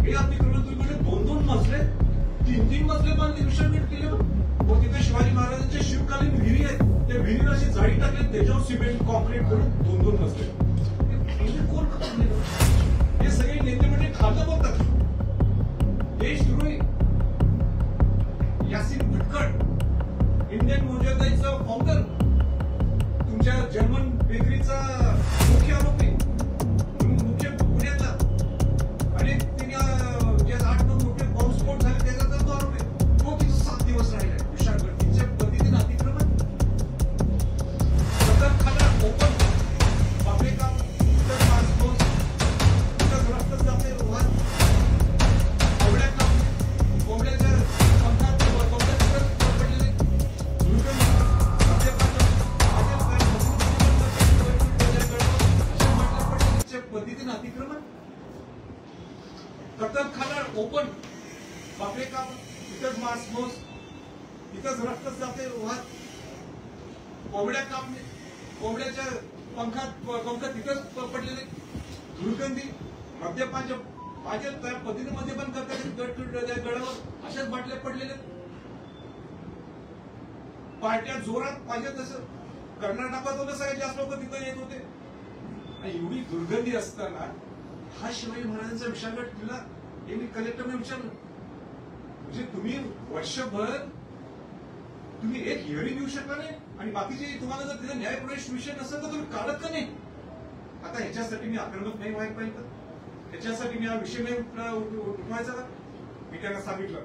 हे अतिक्रमण तुम्ही म्हणजे 2-2 मजले 3-3 मजले बांधले विशाळगड केले. व तिथे शिवाजी महाराजांच्या शिवकालीन विहिरी आहेत, त्या विहिरीला अशी जाळी टाकली, त्याच्यावर सिमेंट कॉन्क्रीट करून 2-2 मजले. म्हणजे कोण करतो? हे सगळे नेते म्हणजे खातं बोलतात. देशद्रोही यासिन भटकळ, इंडियन मोजादाईचा फाउंडर, तुमच्या जर्मन बेकरीचा मुख्य आरोपी, मुख्य पुण्यातला, आणि तिने जे 8-9 मोठे बॉम्बस्फोट झाले त्याचा तो आरोपी, तो तिथं 7 दिवस राहिला विशाळगड. तिच्या पद्धतीने अतिक्रमण खाना ओपन बापरे काम रस्ता जाते वाद कोंबड्या कापणे, कोंबड्याच्या पंखात पडलेले पद्धतीने अतिक्रमण, कतलखाना ओपन बापरे काम, तिथंच मांस मोस, तिथंच रक्त जाते वाद, कोंबड्या कापणे, कोंबड्याच्या पंखात तिथंच पडलेले दुर्गंधी, मद्यपान माझ्या त्या पद्धतीने मद्यपान करतात गडावर अशाच बाटल्या पडलेल्या. पार्ट्या जोरात पाहिजे तसं कर्नाटकातून सगळ्यात जास्त लोक तिथं येत होते. एवढी दुर्गंधी असताना हा शिवाजी महाराजांचा विशाळगड किल्ला हे मी कलेक्टरने विचारलं. म्हणजे तुम्ही वर्षभर तुम्ही एक हिअरिंग घेऊ शकला नाही आणि बाकीचे तुम्हाला जर तिथे न्यायप्रवेश विषय नसेल तर तुम्ही काढत का नाही? आता ह्याच्यासाठी मी आक्रमक नाही व्हायला पाहिजे, त्याच्यासाठी मी हा विषय नाही उठवायचा का? मी त्यांना सांगितलं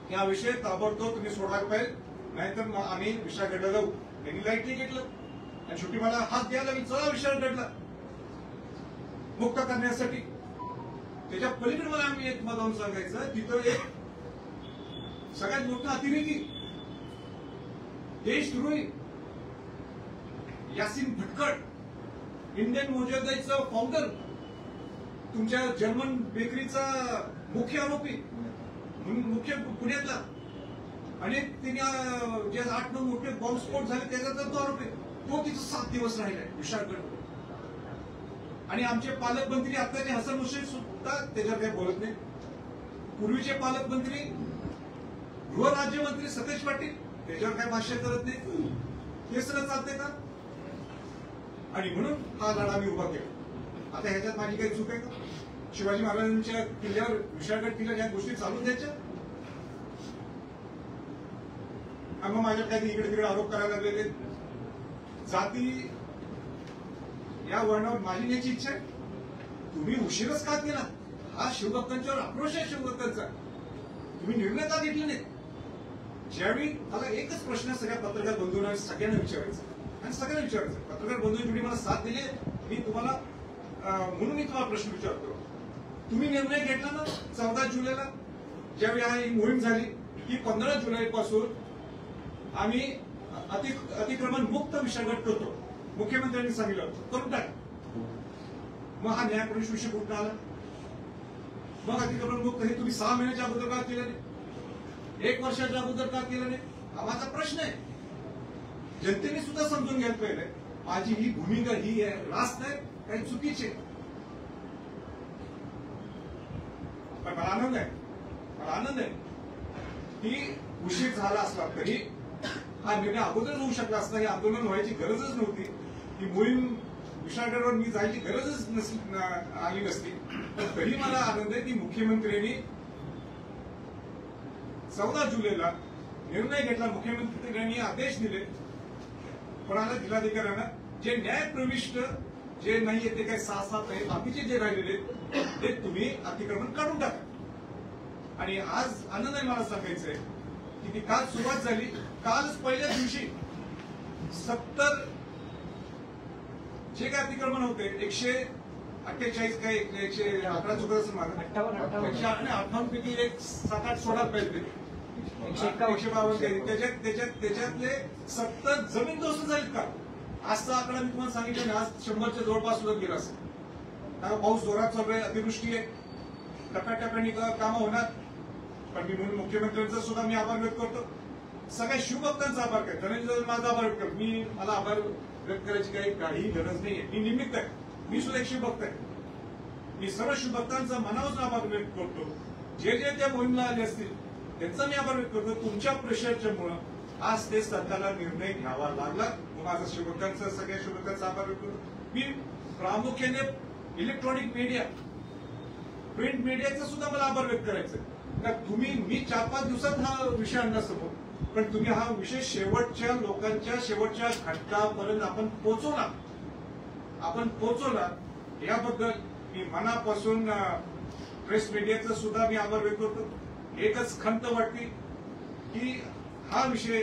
की हा विषय ताबडतोब तुम्ही सोडायला पाहिजे, नाहीतर आम्ही विशाळगडला जाऊ. त्यांनी लाईटली घेतलं आणि शेवटी मला हात द्यायला मी चला विशाळगडला मुक्त करण्यासाठी. त्याच्या पलीकडे मला आम्ही एक जाऊन सांगायचं, तिथं एक सगळ्यात मोठा अतिरेकी देशद्रोही यासिन भटकळ, इंडियन मोजादाईचा फाउंडर, तुमच्या जर्मन बेकरीचा मुख्य आरोपी, मुख्य पुण्यातला, आणि तिने जे 8-9 मोठे बॉम्बस्फोट झाले त्याचा तो आरोपी, तो तिथं 7 दिवस राहिलाय विशाळगड. आणि आमचे पालकमंत्री आताचे हसन मुश्रीफ सुद्धा त्याच्यावर काही बोलत नाही. पूर्वीचे पालकमंत्री गृहराज्यमंत्री सतेज पाटील त्याच्यावर काही भाष्य करत नाही. हे सगळं चालते का? आणि म्हणून हा लढा मी उभा केला. आता ह्याच्यात माझी काही चूक आहे का? शिवाजी महाराजांच्या किल्ल्यावर विशाळगड किल्ल्यावर ह्या गोष्टी चालून द्यायच्या? मग माझ्या काही इकडे तिकडे आरोप करायला लागलेले. जाती या वर्णावर माझी न्यायची इच्छा आहे. तुम्ही उशीरच का केला? हा शिवभक्तांच्यावर आक्रोश आहे शिवभक्तांचा. तुम्ही निर्णय का घेतले नाहीत? ज्यावेळी मला एकच प्रश्न सगळ्या पत्रकार बंधूंना सगळ्यांना विचारायचा आणि सगळ्यांना विचारायचं, पत्रकार बंधूंनी तुम्ही मला साथ दिली, मी तुम्हाला म्हणून मी तुम्हाला प्रश्न विचारतो. तुम्ही निर्णय घेतला ना 14 जुलैला ज्यावेळी ही मोहीम झाली की 15 जुलैपासून आम्ही अतिक्रमण मुक्त विशाळगड करतो, मुख्यमंत्र्यांनी सांगितलं करून टाक. मग हा न्यायप्रवेश विषय कुठं आला? मग अतिक्रमण मुक्त हे तुम्ही 6 महिन्याच्या अगोदर का केलं नाही? 1 वर्षाच्या अगोदर का केलं नाही? हा माझा प्रश्न आहे. जनतेने सुद्धा समजून घ्यायला पाहिजे माझी ही भूमिका ही आहे, रास्त नाही काही चुकीचे. पण मला आनंद आहे की उशीर झाला असला तरी हा निर्णय अगोदर होऊ शकला असता. हे आंदोलन व्हायची गरजच नव्हती. ही मोहीम विशाळगडवर मी जायची गरजच आली नसती. पण तरी मला आनंद आहे की मुख्यमंत्र्यांनी 14 जुलैला निर्णय घेतला. मुख्यमंत्र्यांनी आदेश दिले कोणाला, जिल्हाधिकाऱ्यांना, जे न्यायप्रविष्ट जे नाहीये ते काही 6-7 आहे, बाकीचे जे राहिलेले ते तुम्ही अतिक्रमण काढून टाका. आणि आज आनंद आहे मला सांगायचंय की ती काल सुरुवात झाली. कालच पहिल्या दिवशी 70 जे काय अतिक्रमण होते 148 काय 111 चुकत असेल माझं, 158 पैकी 7-8 सोडा पाहिजे 152 त्याच्यातले 70 जमीनदोस्त झालीत का? आजचा आकडा मी तुम्हाला सांगितलं, आज 100च्या जवळपास सुद्धा गेला असेल. कारण पाऊस जोरात चालू आहे, अतिवृष्टी आहे, टप्प्याटप्प्याने कामं होणार. पण मी म्हणून मुख्यमंत्र्यांचा सुद्धा मी आभार व्यक्त करतो. सगळ्या शिवभक्तांचा आभार करतो. धनंजय माझा आभार व्यक्त करतो. मला आभार व्यक्त करायची काही गरज नाहीये. मी निमित्त आहे. मी सुद्धा एक शिवभक्त आहे. मी सर्व शिवभक्तांचा मनापासून आभार व्यक्त करतो. जे जे त्या मोहिमेला आले असतील त्यांचा मी आभार व्यक्त करतो. तुमच्या प्रेशरच्या मुळे आज ते सरकारला निर्णय घ्यावा लागला. माझा शिवभक्तांचा सगळ्या शिवभक्तांचा आभार व्यक्त करतो. मी प्रामुख्याने इलेक्ट्रॉनिक मीडिया, प्रिंट मीडियाचा सुद्धा मला आभार व्यक्त करायचा. तुम्ही मी 4-5 दिवसात हा विषय आणला समोर, पण तुम्ही हा विषय शेवटच्या लोकांच्या शेवटच्या घटकापर्यंत आपण पोहोचवला याबद्दल मी मनापासून प्रेस मीडियाचा सुद्धा मी आभार व्यक्त करतो. एकच खंत वाटते की हा विषय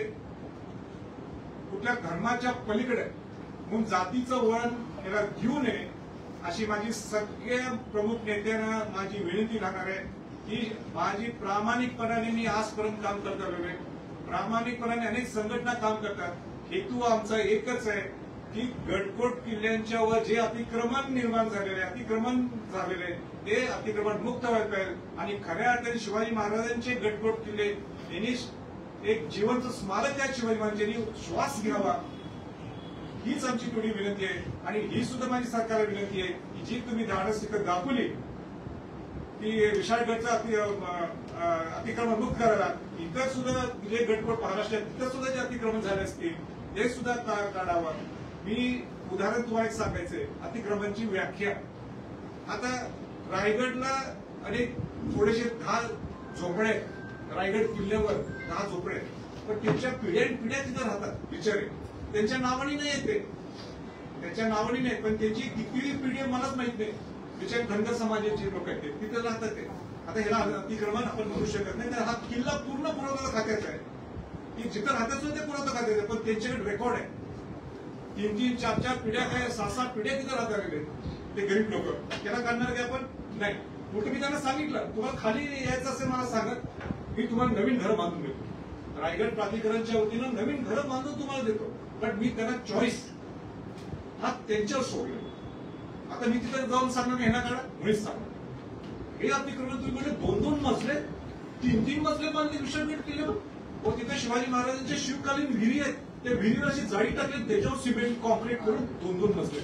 कुठल्या धर्माच्या पलीकडे म्हणून जातीचं वळण याला घेऊ नये अशी माझी सगळ्या प्रमुख नेत्यांना माझी विनंती राहणार आहे की माझी प्रामाणिकपणाने मी आजपर्यंत काम करत आलेलो आहे. प्रामाणिकपणाने अनेक संघटना काम करतात. हेतू आमचा एकच आहे की गडकोट किल्ल्यांच्यावर जे अतिक्रमण निर्माण झालेले ते अतिक्रमण मुक्त व्हायला पाहिजे आणि खऱ्या अर्थाने शिवाजी महाराजांचे गडकोट किल्ले यांनी एक जिवंत स्मारक त्या शिवाजी महाराजांनी श्वास घ्यावा हीच आमची थोडी विनंती आहे. आणि ही सुद्धा माझी सरकारला विनंती आहे की जी तुम्ही धाडस तिथं दाखवली की विशाळगडचं अतिक्रमण मुक्त करायला, इतर सुद्धा जे गडकोट महाराष्ट्रात तिथं सुद्धा जे अतिक्रमण झाले असतील ते सुद्धा काढावं. मी उदाहरण तुम्हाला एक सांगायचंय अतिक्रमणची व्याख्या. आता रायगडला अनेक थोडेसे 10 झोपडे रायगड किल्ल्यावर 10 झोपडे, पण त्यांच्या पिढ्या तिथं राहतात बिचारे. त्यांच्या नावानी नाही येते, त्यांच्या नावानी नाही, पण त्यांची किती पिढी मलाच माहित नाही. बिचारे धनगर समाजाचे लोक आहेत तिथे राहतात ते. आता ह्याला अतिक्रमण आपण म्हणू शकत नाही. तर हा किल्ला पूर्ण पुरातत्व खात्याचा आहे की जिथं राहतात ते पुरातत्व खात्याचं, पण त्यांच्याकडे रेकॉर्ड आहे. 3-3, 4-4 पिढ्या काय 6-6 पिढ्या तिथं राहतात ते गरीब लोक. त्याला काढणार की आपण नाही. कुठे मी त्यांना सांगितलं तुम्हाला खाली यायचं असेल मला सांगत, मी तुम्हाला नवीन घर बांधून देतो. रायगड प्राधिकरणच्या वतीनं नवीन घर बांधून तुम्हाला देतो. पण मी त्यांना चॉईस हा त्यांच्यावर सोडलं. आता मी तिथे जाऊन सांगणार ह्यांना काढा, मुळीच सांगणार हे अतिक्रमण तुम्ही म्हणजे 2-2 मजले 3-3 मजले बांधले विशाळगड किल्ल्यावर. व तिथे शिवाजी महाराजांच्या शिवकालीन विहिरी आहेत. त्या विहिरीला अशी जाळी टाकली, त्याच्यावर सिमेंट कॉन्क्रीट करून 2-2 मजले.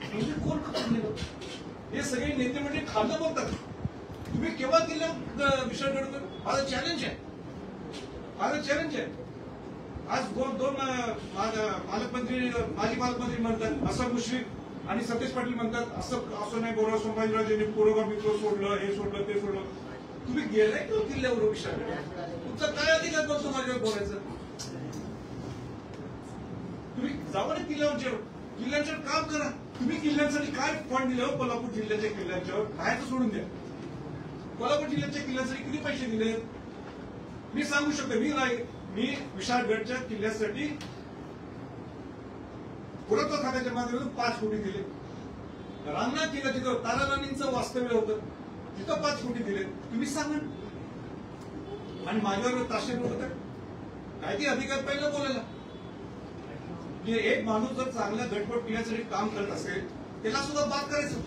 म्हणजे कोण खाल्लं? हे सगळे नेते म्हणजे खाल्लं बोलतात. तुम्ही केव्हा केलं विशाळगड? माझं चॅलेंज आहे, माझं चॅलेंज आहे. आज दोन माजी पालकमंत्री म्हणतात असं मुश्रीफ आणि सतीश पाटील म्हणतात असं नाही बोला. संभाजीराजांनी पुरोगामी सोडलं, हे सोडलं, ते सोडलं. तुम्ही गेलाय का किल्ल्यावर विशाळगड? तुमचा काय अधिकार बघतो माझ्यावर बोलायचं? तुम्ही जावा ना किल्ल्यांच्यावर काम करा. तुम्ही किल्ल्यांसाठी काय फंड दिलं? कोल्हापूर जिल्ह्याच्या किल्ल्यांच्यावर बाहेरचं सोडून द्या. कोल्हापूर जिल्ह्याच्या किल्ल्यांसाठी किती पैसे दिले मी सांगू शकतो. मी विशाळगडच्या किल्ल्यासाठी पुरातत्व खात्याच्या माध्यमातून 5 कोटी दिले. रामनाथ किल्ला तिथं ताराराणींचं वास्तव्य होतं तिथं 5 कोटी दिले. तुम्ही सांगा. आणि माझ्यावर ताशेर होत काय ते अधिकार पहिलं बोलायला. एक माणूस जर चांगल्या गडकोट किल्ल्यासाठी काम करत असेल त्याला सुद्धा बाद करायचं,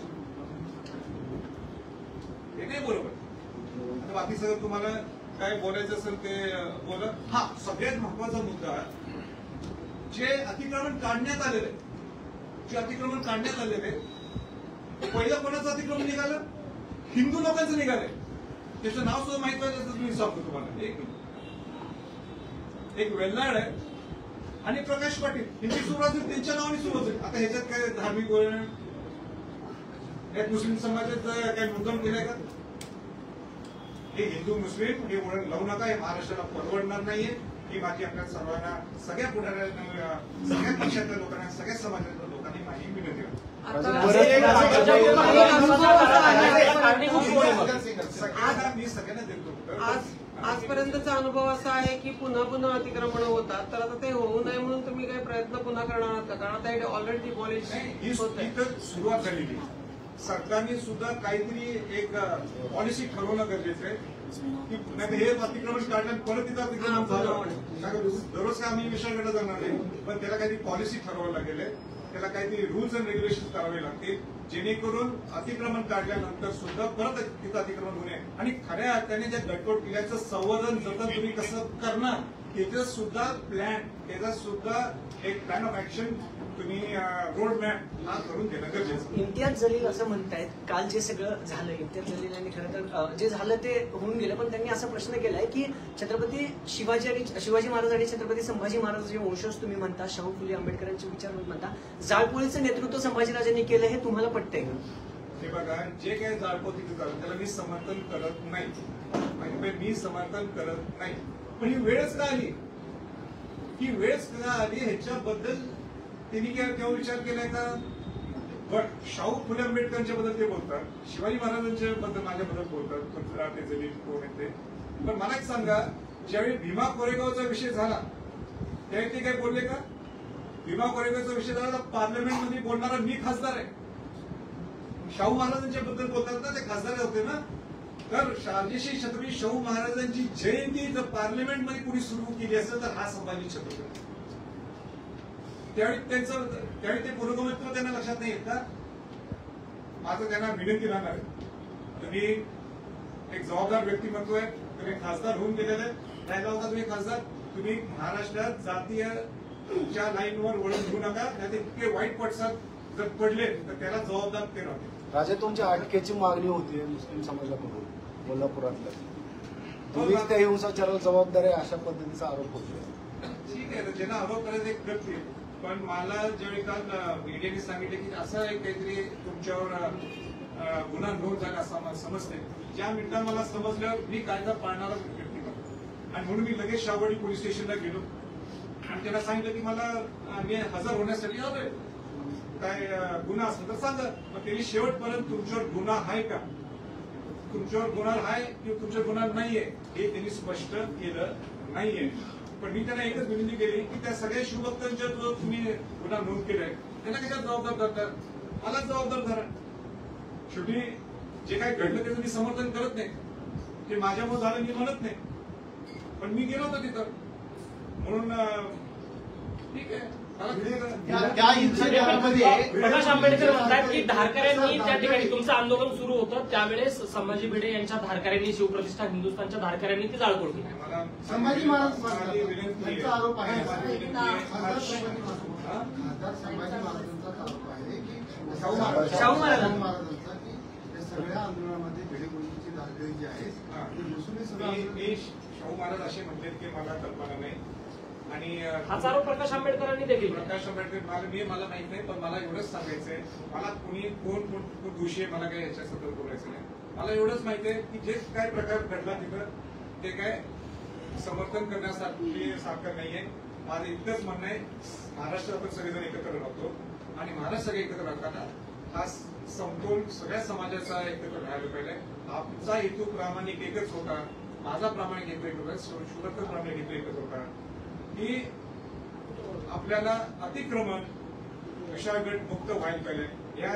हे नाही बरोबर. आता बाकी सगळं तुम्हाला काय बोलायचं असेल ते बोला. हा सगळ्यात महत्वाचा मुद्दा जे अतिक्रमण काढण्यात आलेले पहिलं कोणाचं अतिक्रमण निघालं? हिंदू लोकांचं निघालंय. त्याचं नाव सुद्धा माहित पाहिजे तर मी सांगतो तुम्हाला. एक वेल्लाड आहे आणि प्रकाश पाटील यांची सुरुवात त्यांच्या नावाने सुरू होते. आता ह्याच्यात काय धार्मिक वळण मुस्लिम समाजात काय मुद्दाम केलाय का? हे हिंदू मुस्लिम हे वळण लावू नका. हे महाराष्ट्राला परवडणार नाहीये. ही माझी आपल्या सर्वांना सगळ्या पुढाऱ्यांना सगळ्या पक्षातल्या लोकांना सगळ्या समाजातल्या लोकांनी माझी विनंती आहे. मी सगळ्यांना देतो. आजपर्यंतचा अनुभव असा आहे की पुन्हा पुन्हा अतिक्रमण होतात. तर आता ते होऊ नये म्हणून तुम्ही काही प्रयत्न पुन्हा करणार आहात का? कारण आता ऑलरेडी डिमॉलिश होत आहे. सुरुवात झालेली. सरकारने सुद्धा काहीतरी एक पॉलिसी ठरवणं गरजेचं आहे की हे अतिक्रमण काढलं परत तिथं अतिक्रमण झालं. दररोज आम्ही विशाळगडला जाणार नाही, पण त्याला काहीतरी पॉलिसी ठरवावं लागेल. त्याला काहीतरी रूल्स अँड रेग्युलेशन करावे लागतील. जेणेकरून अतिक्रमण काढल्यानंतर सुद्धा परत तिथं अतिक्रमण होऊ नये आणि खऱ्या अर्थाने ज्या गटकोट किल्ल्याचं संवर्धन जतन तुम्ही कसं करणार त्याचं सुद्धा प्लॅन, त्याचा सुद्धा एक प्लॅन ऑफ ऍक्शन तुम्ही रोड मॅप हा करून देणं गरजेचं. इम्तियाज जलील असं म्हणतायत काल जे सगळं झालं, इम्तियाज जलील यांनी खरं तर जे झालं ते होऊन गेलं, पण त्यांनी असा प्रश्न केलाय की छत्रपती शिवाजी महाराज आणि छत्रपती संभाजी महाराज जे वंशज तुम्ही म्हणता, शाहू फुले आंबेडकरांचे विचार म्हणता, जाळपोळीचं नेतृत्व संभाजीराजांनी केलं, हे तुम्हाला पटतंय का? हे बघा, जे काही जाळपोळी करत त्याला मी समर्थन करत नाही, म्हणजे मी समर्थन करत नाही. पण ही वेळच का आली, ही वेळच का आली ह्याच्याबद्दल त्यांनी केव्हा विचार केलाय का? पण शाहू फुले आंबेडकरांच्या बद्दल ते बोलतात, शिवाजी महाराजांच्या बद्दल माझ्याबद्दल बोलतात, ते जलील कोण येते. पण मला एक सांगा, ज्यावेळी भीमा कोरेगावचा विषय झाला त्यावेळी ते काय बोलले का? भीमा कोरेगावचा विषय झाला तर पार्लमेंटमध्ये बोलणारा मी खासदार आहे. शाहू महाराजांच्या बद्दल बोलतात ना, ते खासदार होते ना. तर शहाजीशी छत्रपती शाहू महाराजांची जयंती जर पार्लमेंटमध्ये कुणी सुरू केली असेल तर हा संभाजी छत्रपती. त्यावेळी ते पुरोगमत्व त्यांना लक्षात नाही येत का? माझं त्यांना विनंती राहणार आहे, तुम्ही एक जबाबदार व्यक्तिमत्व आहे, तुम्ही खासदार होऊन गेलेले राहिला होता, तुम्ही खासदार, तुम्ही महाराष्ट्रात जातीयच्या लाईनवर वळून घेऊ नका, नाही इतके वाईट पडसाद जर पडले तर त्याला जबाबदार ते राहते. राजे, तुमच्या अटकेची मागणी होती मुस्लिम समाजाकडून कोल्हापुरातल्या, तुम्ही त्या हिंसाचाराला जबाबदार आहे अशा पद्धतीचा आरोप होतो. ठीक आहे, ज्यांना आरोप करायचे एक करतील, पण मला ज्यावेळी काल मीडियाने सांगितले की असं एक काहीतरी तुमच्यावर गुन्हा नोंद झाला असं समजते, ज्या मिनिटात मला समजल्यावर मी कायदा पाळणारा व्यक्तिमत्व आणि म्हणून मी लगेच शाहवाडी पोलीस स्टेशनला गेलो आणि त्यांना सांगितलं की मला मी हजर होण्यासाठी आलोय, काय गुन्हा असेल तर सांगा. मग त्यांनी शेवटपर्यंत तुमच्यावर गुन्हा आहे का, तुमच्यावर गुन्हा आहे किंवा तुमच्यावर गुन्हा नाहीये हे त्यांनी स्पष्ट केलं नाहीये. पण मी त्यांना एकच विनंती केली की त्या सगळ्या शिवभक्तांच्या जो तुम्ही गुन्हा नोंद केलाय त्यांना कशात जबाबदार धरतात, मला जबाबदार धरा. शेवटी जे काही घडलं त्याचं मी समर्थन करत नाही, ते माझ्यामुळे झालं मी म्हणत नाही, पण मी गेलो होतो तिथं म्हणून ठीक आहे. प्रकाश आंबेडकर म्हणतात की धारकऱ्यांनी त्या ठिकाणी तुमचं आंदोलन सुरू होतं त्यावेळेस संभाजी भिडे यांच्या धारकऱ्यांनी, शिवप्रतिष्ठा हिंदुस्थानच्या धारकऱ्यांनी ती जाळपोळ केली. संभाजी महाराजांचा आरोप आहे, खासदार संभाजी महाराजांचा आरोप आहे की शाहू महाराजांचा की या सगळ्या आंदोलनामध्ये भिडेकोंडीची धारकरी जी आहे मी शाहू महाराज असे म्हटले की मला कल्पना नाही आणि हाच आरोप प्रकाश आंबेडकरांनी देखील. प्रकाश आंबेडकर मला माहित नाही, पण मला एवढंच सांगायचंय, मला कोण दोषी आहे मला काही याच्याबद्दल बोलायचं नाही. मला एवढंच माहिती आहे की जे काय प्रकार घडला तिथं ते काय समर्थन करण्यासाठी सारखं नाहीये. माझं इतकंच म्हणणं आहे, महाराष्ट्र आपण सगळेजण एकत्र राहतो आणि महाराष्ट्र सगळे एकत्र राहताना हा समतोल सगळ्या समाजाचा एकत्र राहायला पाहिजे. आमचा हेतू प्रामाणिक एकच होता, माझा प्रामाणिक हेतू एक होता, शुभकर प्रामाणिक हेतू एकच होता की आपल्याला अतिक्रमण विशाळगड मुक्त व्हायला पाहिजे. या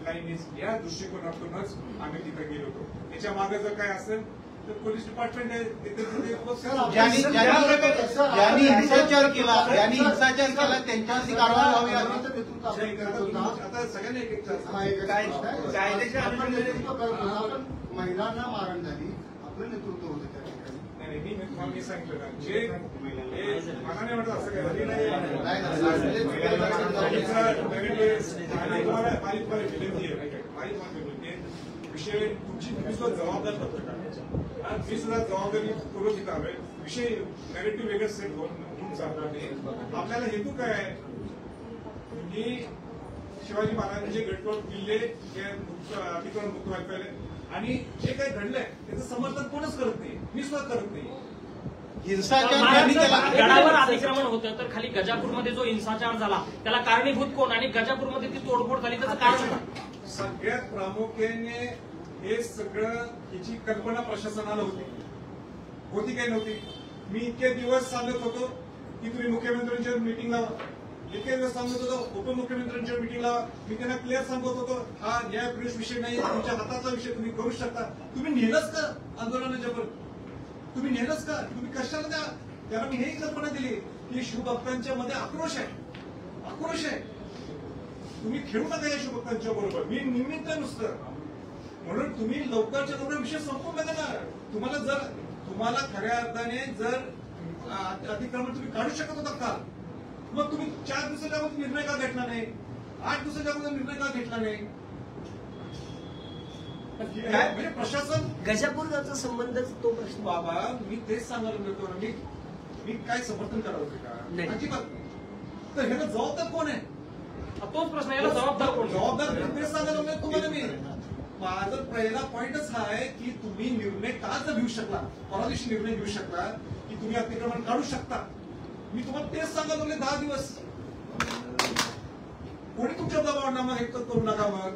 लाईनीस या दृष्टिकोनातूनच आम्ही तिथे गेलो होतो. याच्या मागे जर काय असेल तर पोलीस डिपार्टमेंट ज्यांनी हिंसाचार केला त्यांच्यावरती कारवाई व्हावी. आता सगळ्यांनी महिलांना मारण झाली, आपलं नेतृत्व होतं त्या ठिकाणी. नाही, मी सांगितलं ना, जे मनाने म्हटलं असं काही झाली नाही. विषय तुमची तुम्ही सुद्धा जबाबदार पत्रकार, मी सुद्धा जबाबदारी पूर्वक इथं आलोय. विषय नेगेटिव्ह वेगळं सेट होऊन जाणार नाही. आपल्याला हेतू काय आहे की शिवाजी महाराजांचे गडकोट किल्ले हे अतिक्रमण मुक्त व्हायला पाहिजे आणि जे काही घडलंय त्याचं समर्थन कोणच करत नाही, मी सुद्धा करत नाही. गडावर अतिक्रमण होतं तर खाली गजापूरमध्ये जो हिंसाचार झाला त्याला कारणीभूत कोण आणि गजापूरमध्ये ती तोडफोड झाली त्याचं कारण सगळ्यात प्रामुख्याने हे सगळं याची कल्पना प्रशासनाला होती काय नव्हती. मी इतके दिवस सांगत होतो की तुम्ही मुख्यमंत्र्यांच्या मिटिंग लावा, इतके दिवस सांगत होतो उपमुख्यमंत्र्यांच्या मिटिंग लावा. मी त्यांना क्लिअर सांगत होतो हा न्यायप्रवेश विषय नाही, तुमच्या हाताचा विषय, तुम्ही करू शकता. तुम्ही नेलंच का आंदोलनाच्या वर, तुम्ही नेलंच का, तुम्ही कशाला त्याला मी हे कल्पना दिली की शिवभक्तांच्या मध्ये आक्रोश आहे. तुम्ही खेळू नका या शुभकांच्या बरोबर. मी निमित्त नुसतं म्हणून तुम्ही लवकरच्या लवकर विषय संपून नका ना. तुम्हाला खऱ्या अर्थाने जर अतिक्रमण तुम्ही काढू शकत होता काल, मग तुम्ही 4 दिवसाच्या अगोदर निर्णय का घेतला नाही? 8 दिवसाच्या अगोदर निर्णय का घेतला नाही? म्हणजे प्रशासन गजापूरचा संबंध तो प्रश्न. बाबा मी तेच सांगायला मिळतो ना. मी काय समर्थन करावं का? नाही. अजिबात नाही. तर ह्याला जबाबदार कोण आहे? तोच प्रश्न, याला जबाबदार कोण? जबाबदार तेच सांगायला मिळत तुम्हाला मी. माझा पहिला पॉइंटच हा आहे की तुम्ही निर्णय का जर घेऊ शकला, परवा दिवशी निर्णय घेऊ शकला की तुम्ही अतिक्रमण काढू शकता. मी तुम्हाला तेच सांगायला लागले 10 दिवस. कोणी तुमच्या दबावांना मग एक करू नका. मग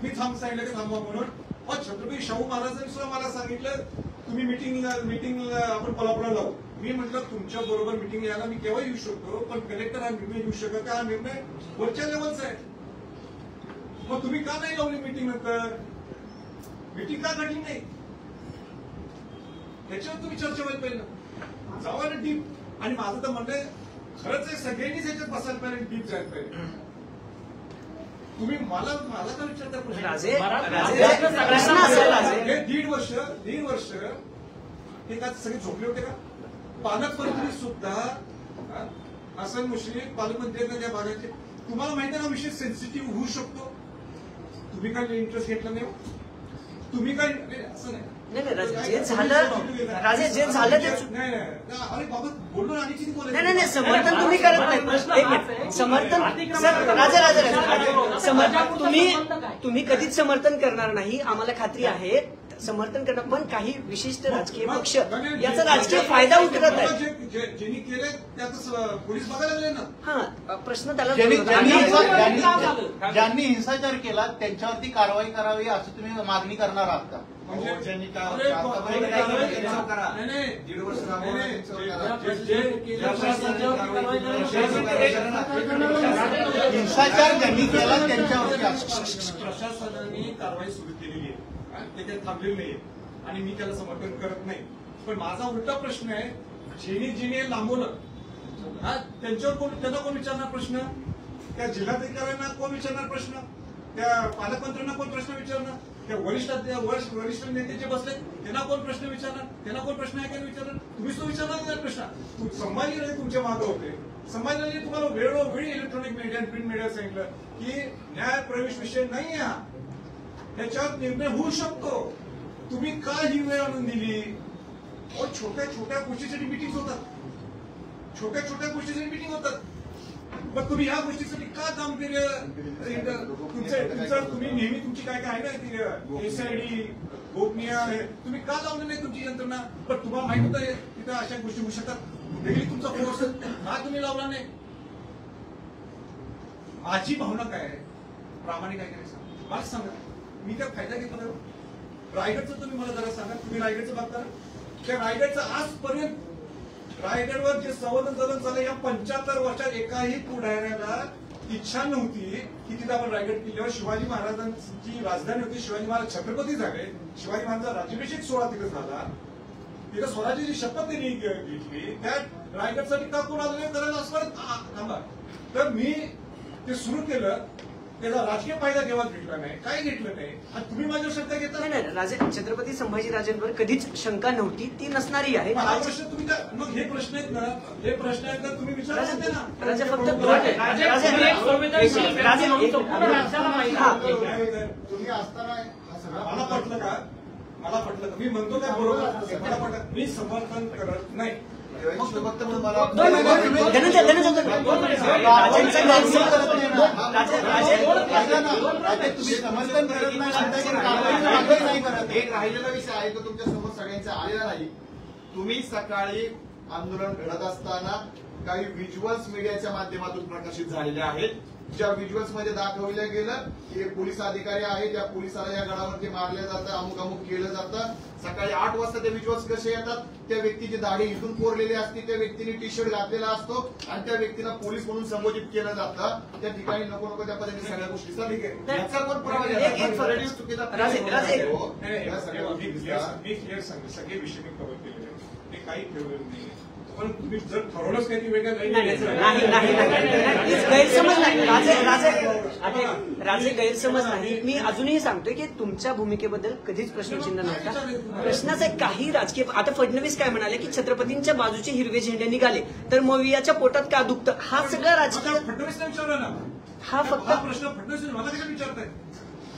मी सांगितलं की थांबवा म्हणून. छत्रपती शाहू महाराजांनी सुद्धा मला सांगितलं तुम्ही मिटिंग आपण कोल्हापूरला लावू. मी म्हटलं तुमच्या बरोबर मिटिंग यायला मी केव्हा येऊ शकतो, पण कलेक्टर हा निर्णय घेऊ शकत. हा निर्णय वरच्या लेवलचा आहे. मग तुम्ही का नाही लावली मिटिंग? नंतर मिटिंग का घडली नाही त्याच्यावर तुम्ही चर्चा व्हायला पाहिजे. जावा ना डीप. आणि माझं तर म्हणणं खरंच आहे सगळ्यांनीच याच्यात बसायला पाहिजे, डीप जायला पाहिजे. तुम्ही मला का विचारता राजे प्रश्न प्रश्न असेल राजे. हे दीड वर्ष हे का सगळे झोपले होते का? पालकमंत्री सुद्धा हसन मुश्रीफ पालकमंत्री त्या भागाचे. तुम्हाला माहिती आहे ना विषय सेन्सिटिव्ह होऊ शकतो. तुम्ही काय इंटरेस्ट घेतला नाही? तुम्ही काय असं नाही. नाही जे झालं राजे, जे झालं ते नाही. अरे बाबा बोललो आणि किती बोलायचं? नाही समर्थन तुम्ही करत नाही. एक मिनिट. समर्थन सर राजा समर्थन तुम्ही कधीच समर्थन करणार नाही, आम्हाला खात्री आहे. समर्थन करणार, पण काही विशिष्ट राजकीय पक्ष याचा राजकीय फायदा उठवत आहे. ज्यांनी केलंय त्याचं पोलीस बघायला लागले ना. हा प्रश्न त्याला ज्यांनी हिंसाचार केला त्यांच्यावरती कारवाई करावी असं तुम्ही मागणी करणार आहात का? हिंसाचार ज्यांनी केला त्यांच्यावरती प्रशासनाने कारवाई सुरू केलेली आहे. ते काही थांबलेलं नाहीये आणि मी त्याला समर्थन करत नाही. पण माझा उलटा प्रश्न आहे, जिने लांबवलं त्यांना कोण विचारणार प्रश्न? त्या जिल्हाधिकाऱ्यांना कोण विचारणार प्रश्न? त्या पालकमंत्र्यांना कोण प्रश्न विचारणार? त्या वरिष्ठ नेते जे बसले त्यांना कोण प्रश्न विचारणार? त्यांना कोण प्रश्न ऐकायला विचारणार? तुम्हीच तो विचारणार नाही प्रश्न. संभाजीराजे तुमच्या मागे होते. संभाजीराजे तुम्हाला वेळोवेळी इलेक्ट्रॉनिक मीडिया आणि प्रिंट मीडिया सांगितलं की न्याय प्रवेश विषय नाही हा, त्याच्यात निर्णय होऊ शकतो. तुम्ही का ही वेळ आणून दिली? छोट्या छोट्या गोष्टीसाठी मिटिंग होतात. मग तुम्ही ह्या गोष्टीसाठी का काम केलं? तुम्ही नेहमी तुमची काय आहे ना एसआयडी गोपनीय तुम्ही का लावलं नाही तुमची यंत्रणा? पण तुम्हाला माहित होतं तिथं अशा गोष्टी होऊ शकतात. डेली तुमचा फोर्स का तुम्ही लावला नाही? माझी भावना काय आहे? प्रामाणिक काय करायचं मला सांगा. मी काय फायदा घेतला? रायगडचं तुम्ही मला जरा सांगा. तुम्ही रायगडचं बघता त्या रायगडचं आजपर्यंत रायगडवर जे संवर्धन झालं या 75 वर्षात एकाही पुढाऱ्याला इच्छा नव्हती की तिथे आपण रायगड किल्ल्यावर शिवाजी महाराजांची राजधानी होती. शिवाजी महाराज छत्रपती झाले. शिवाजी महाराजांचा राज्याभिषेक सोहळा तिथे झाला. तिथे स्वराज्याची शपथ त्यांनी घेतली. त्या रायगडसाठी का कोण आलं करायला असं थांबा. तर मी ते सुरू केलं. त्याचा राजकीय फायदा केव्हा घेतला नाही, काय घेतलं नाही. आणि तुम्ही माझ्यावर शंका घेता? नाही राजे, छत्रपती संभाजीराजेंवर कधीच शंका नव्हती, ती नसणारी आहे. हा प्रश्न तुम्ही मग हे प्रश्न आहेत ना, हे प्रश्न आहेत ना तुम्ही विचारले होते ना. राजा फक्त तुम्ही असताना मला पटलं का? मी म्हणतो काय बरोबर? मला पटत. मी समर्थन करत नाही. तुम्ही समर्थन करत नाही. एक राहिलेला विषय आहे तो तुमच्या समोर सगळ्यांचा आलेला नाही. तुम्ही सकाळी आंदोलन घडत असताना काही व्हिज्युअल्स मीडियाच्या माध्यमातून प्रकाशित झालेले आहेत. ज्या व्हिज्युअल्स मध्ये दाखवलं गेलं की एक पोलीस अधिकारी आहे, त्या पोलिसाला या गडावरती मारलं जातं, अमुक केलं जातं. सकाळी 8 वाजता ते व्हिज्युअल्स कसे येतात? त्या व्यक्तीची दाढी इथून कोरलेली असते, त्या व्यक्तीने टी शर्ट घातलेला असतो आणि त्या व्यक्तीला पोलीस म्हणून संबोधित केलं जातं. त्या ठिकाणी नको त्या पद्धतीने सगळ्या गोष्टी याचा कोण पुरावा मी क्लिअर सांगेल. सगळे विषय मी कव्हर केलेले. ते काही ठेवलेलं नाही. पण तुम्ही जर ठरवलंच काही वेगळ्या नाही प्लीज गैरसमज नाही राजे गैरसमज नाही. मी अजूनही सांगतोय की तुमच्या भूमिकेबद्दल कधीच प्रश्नचिन्ह नव्हता. प्रश्नाचा काही राजकीय आता फडणवीस काय म्हणाले की छत्रपतींच्या बाजूचे हिरवे झेंडे निघाले तर मवियाच्या पोटात का दुखतं, हा सगळा राजकीय फडणवीसने विचारलं ना, हा फक्त हा प्रश्न फडणवीस मला कशा विचारताय?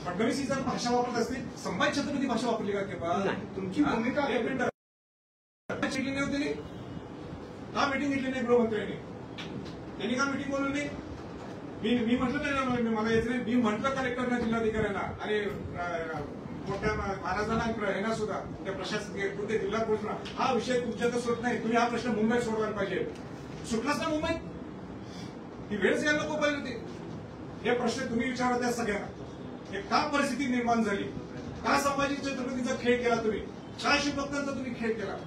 फडणवीस ही जर भाषा वापरत असतील संभाजी छत्रपती भाषा वापरली का केव्हा? तुमची भूमिका एक मिनिट शिकली नाही होती का मीटिंग घेतली नाही गृहमंत्र्यांनी? त्यांनी का मीटिंग बोलवली नाही? मी म्हटलं नाही मला यायचं नाही. मी म्हटलं कलेक्टरना जिल्हाधिकाऱ्यांना आणि मोठ्या महाराजांना यांना सुद्धा त्या प्रशासकीय कुठे जिल्हा पोहोचला हा विषय तुमच्यातच होत नाही. तुम्ही हा प्रश्न मुंबईत सोडवायला पाहिजे. सुटलाच ना मुंबईत, ही वेळच यायला नको पाहिजे होती. हे प्रश्न तुम्ही विचारा त्या सगळ्यांना. हे का परिस्थिती निर्माण झाली? का संभाजी छत्रपतीचा खेळ केला तुम्ही? का शिवभक्तांचा तुम्ही खेळ केला?